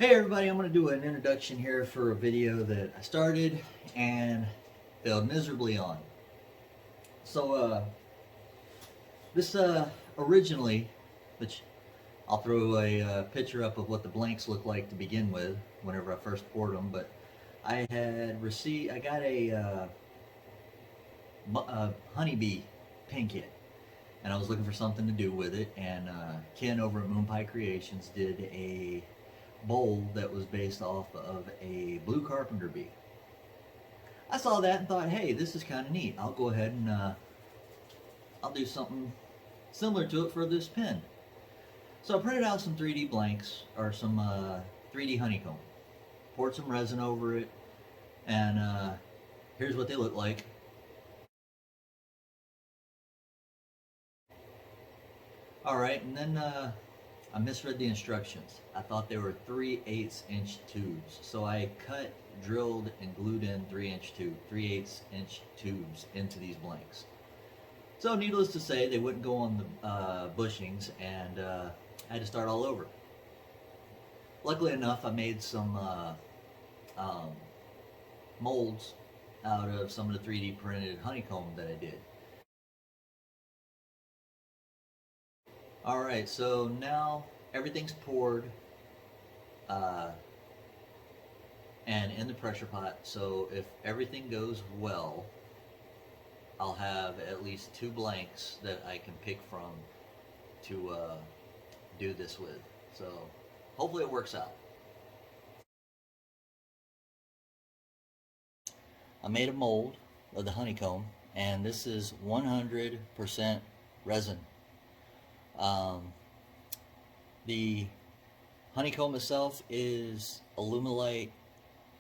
Hey everybody, I'm going to do an introduction here for a video that I started and failed miserably on. So this originally, which I'll throw a picture up of what the blanks look like to begin with whenever I first poured them, but I got a honeybee pen kit, and I was looking for something to do with it, and Ken over at Moon Pie Creations did a bowl that was based off of a blue carpenter bee. I saw that and thought, hey, this is kind of neat. I'll go ahead and I'll do something similar to it for this pen. So I printed out some 3D blanks, or some 3D honeycomb. Poured some resin over it, and here's what they look like. Alright, and then I misread the instructions. I thought they were 3/8 inch tubes. So I cut, drilled, and glued in 3/8 inch tubes into these blanks. So needless to say, they wouldn't go on the bushings, and I had to start all over. Luckily enough, I made some molds out of some of the 3D printed honeycomb that I did. Alright, so now everything's poured and in the pressure pot, so if everything goes well, I'll have at least 2 blanks that I can pick from to do this with. So hopefully it works out. I made a mold of the honeycomb, and this is 100% resin. The honeycomb itself is Aluminite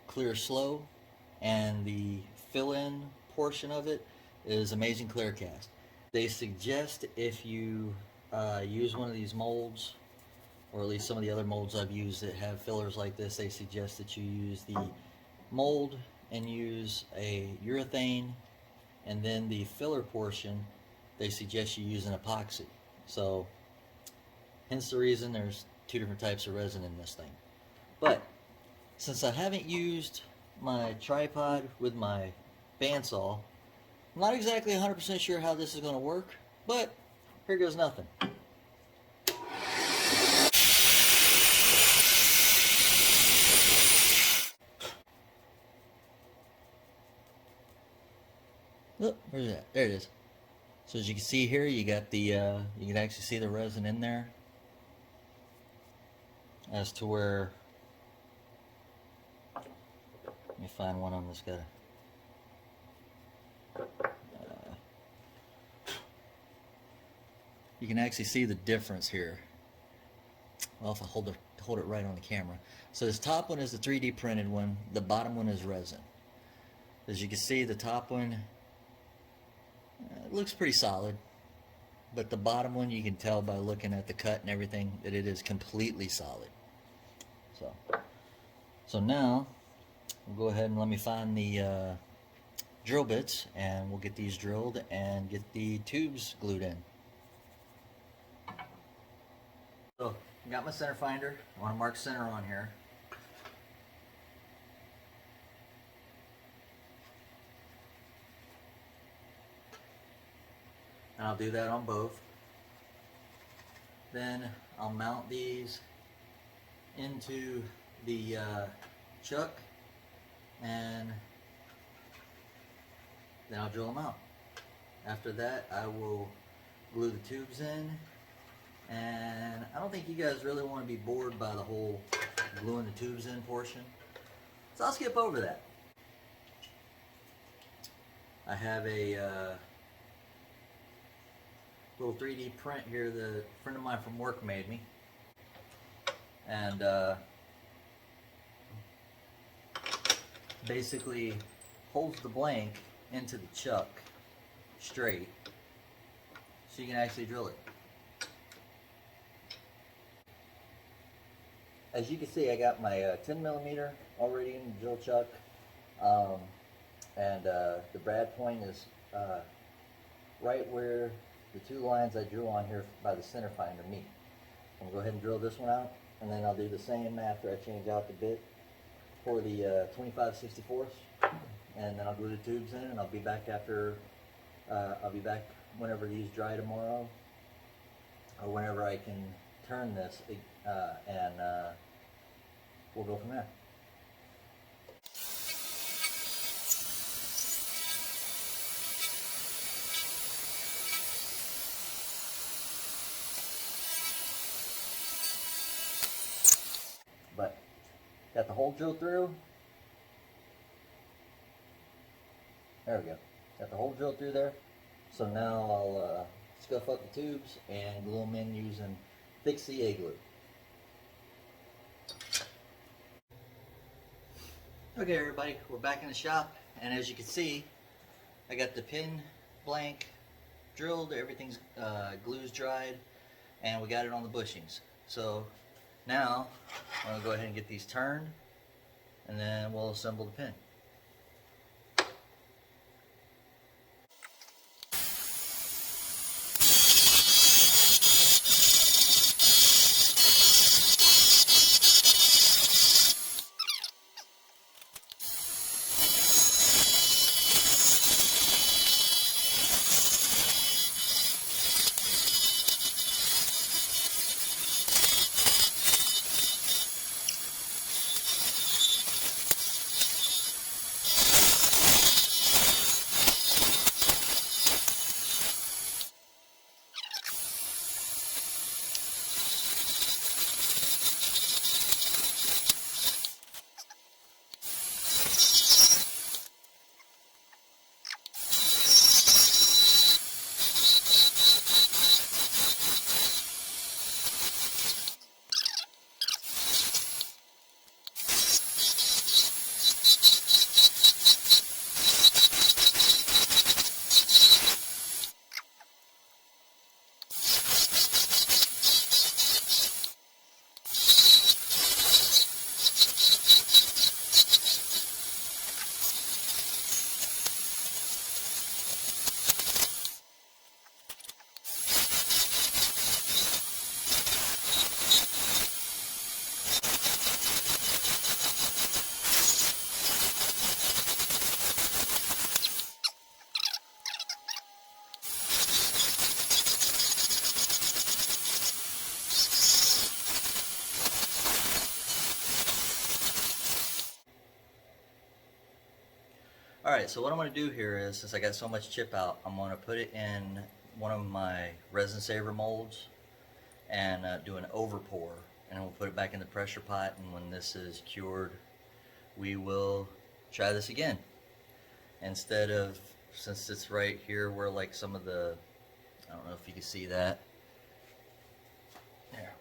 Clear Slow, and the fill-in portion of it is Amazing Clear Cast. They suggest if you use one of these molds, or at least some of the other molds I've used that have fillers like this, they suggest that you use the mold and use a urethane, and then the filler portion they suggest you use an epoxy. So hence the reason there's 2 different types of resin in this thing. But since I haven't used my tripod with my bandsaw, I'm not exactly 100% sure how this is going to work, but here goes nothing. Oh, where's that? There it is. So as you can see here, you got the you can actually see the resin in there, as to where, let me find one on this guy. You can actually see the difference here. Well, if I hold it right on the camera. So this top one is the 3D printed one. The bottom one is resin. As you can see, the top one it looks pretty solid, but the bottom one, you can tell by looking at the cut and everything that it is completely solid. So now we'll go ahead and let me find the drill bits, and we'll get these drilled and get the tubes glued in. So I got my center finder. I want to mark center on here. And I'll do that on both. Then I'll mount these into the chuck, and then I'll drill them out. After that, I will glue the tubes in, and I don't think you guys really want to be bored by the whole gluing the tubes in portion, so I'll skip over that. I have a little 3D print here that a friend of mine from work made me, and basically holds the blank into the chuck straight so you can actually drill it. As you can see, I got my 10mm already in the drill chuck, and the brad point is right where the 2 lines I drew on here by the center finder meet. I'm going to go ahead and drill this one out, and then I'll do the same after I change out the bit for the 25/64, and then I'll glue the tubes in, and I'll be back after. I'll be back whenever these dry tomorrow, or whenever I can turn this, and we'll go from there. But got the hole drilled through. There we go. Got the hole drilled through there. So now I'll scuff up the tubes and glue them in using thick CA glue. Okay everybody, we're back in the shop, and as you can see, I got the pin blank drilled, everything's glue's dried, and we got it on the bushings. So now I'm going to go ahead and get these turned, and then we'll assemble the pin. Alright, so what I'm going to do here is, since I got so much chip out, I'm going to put it in one of my resin saver molds and do an over pour, and we'll put it back in the pressure pot, and when this is cured we will try this again. Instead of, since it's right here where like some of the, I don't know if you can see that, there,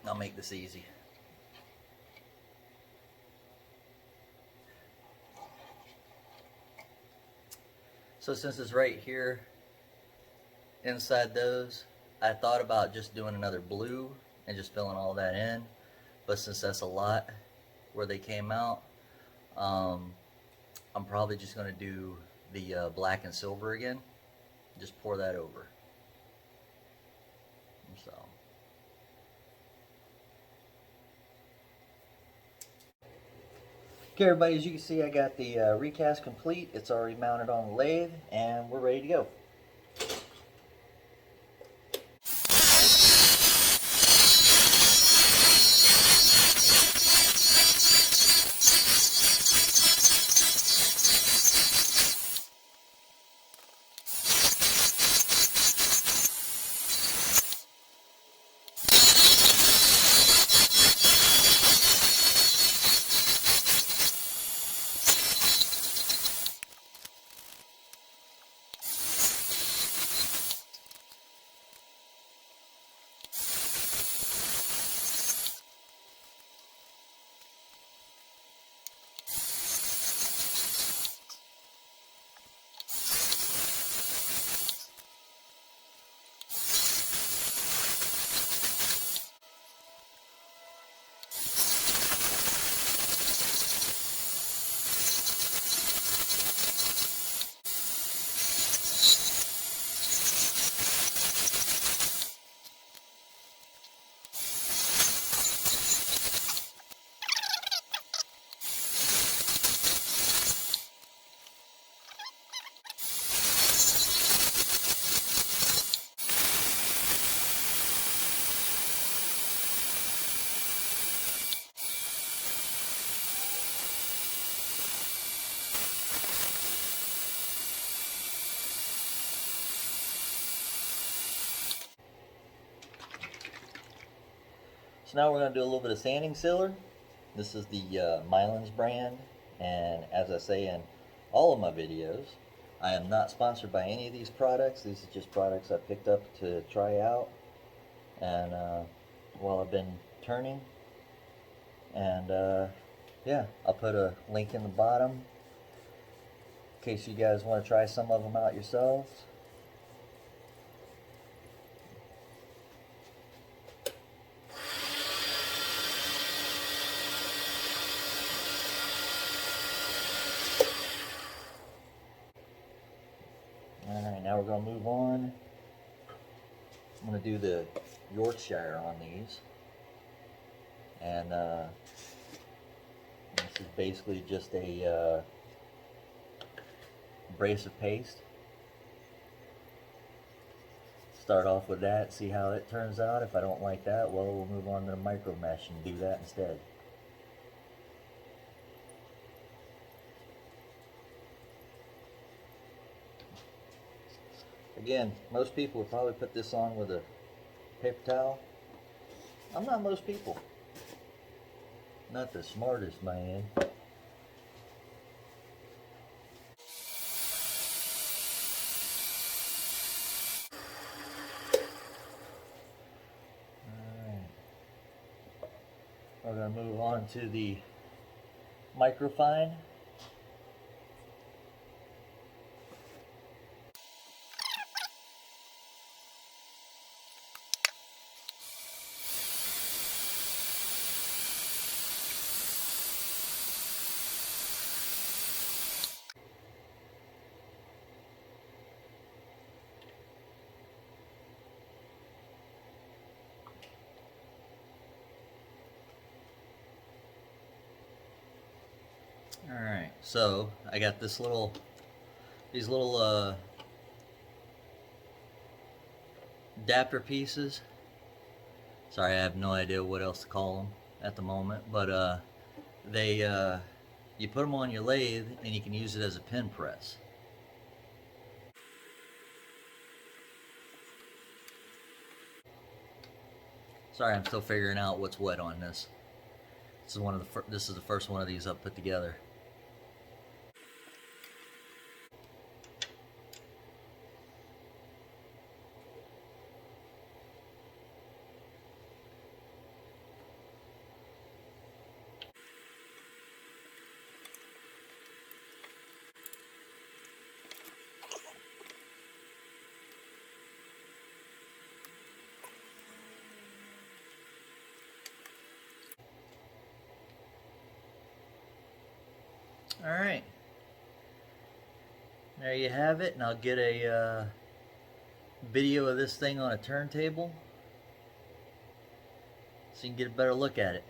I'll make this easy. So since it's right here inside those, I thought about just doing another blue and just filling all that in, but since that's a lot where they came out, I'm probably just going to do the black and silver again, just pour that over. So okay everybody, as you can see, I got the recast complete. It's already mounted on the lathe and we're ready to go. So now we're going to do a little bit of sanding sealer. This is the Mylan's brand, and as I say in all of my videos, I am not sponsored by any of these products. These are just products I picked up to try out, and while I've been turning. And yeah, I'll put a link in the bottom in case you guys want to try some of them out yourselves. Alright, now we're going to move on. I'm going to do the Yorkshire on these. And this is basically just a abrasive paste. Start off with that, see how it turns out. If I don't like that, well, we'll move on to the micro mesh and do that instead. Again, most people would probably put this on with a paper towel. I'm not most people. Not the smartest man. Alright. We're going to move on to the microfine. Alright, so I got these little adapter pieces. Sorry, I have no idea what else to call them at the moment, but you put them on your lathe and you can use it as a pen press. Sorry, I'm still figuring out what's what on this. This is the first one of these I've put together. Alright, there you have it, and I'll get a video of this thing on a turntable so you can get a better look at it.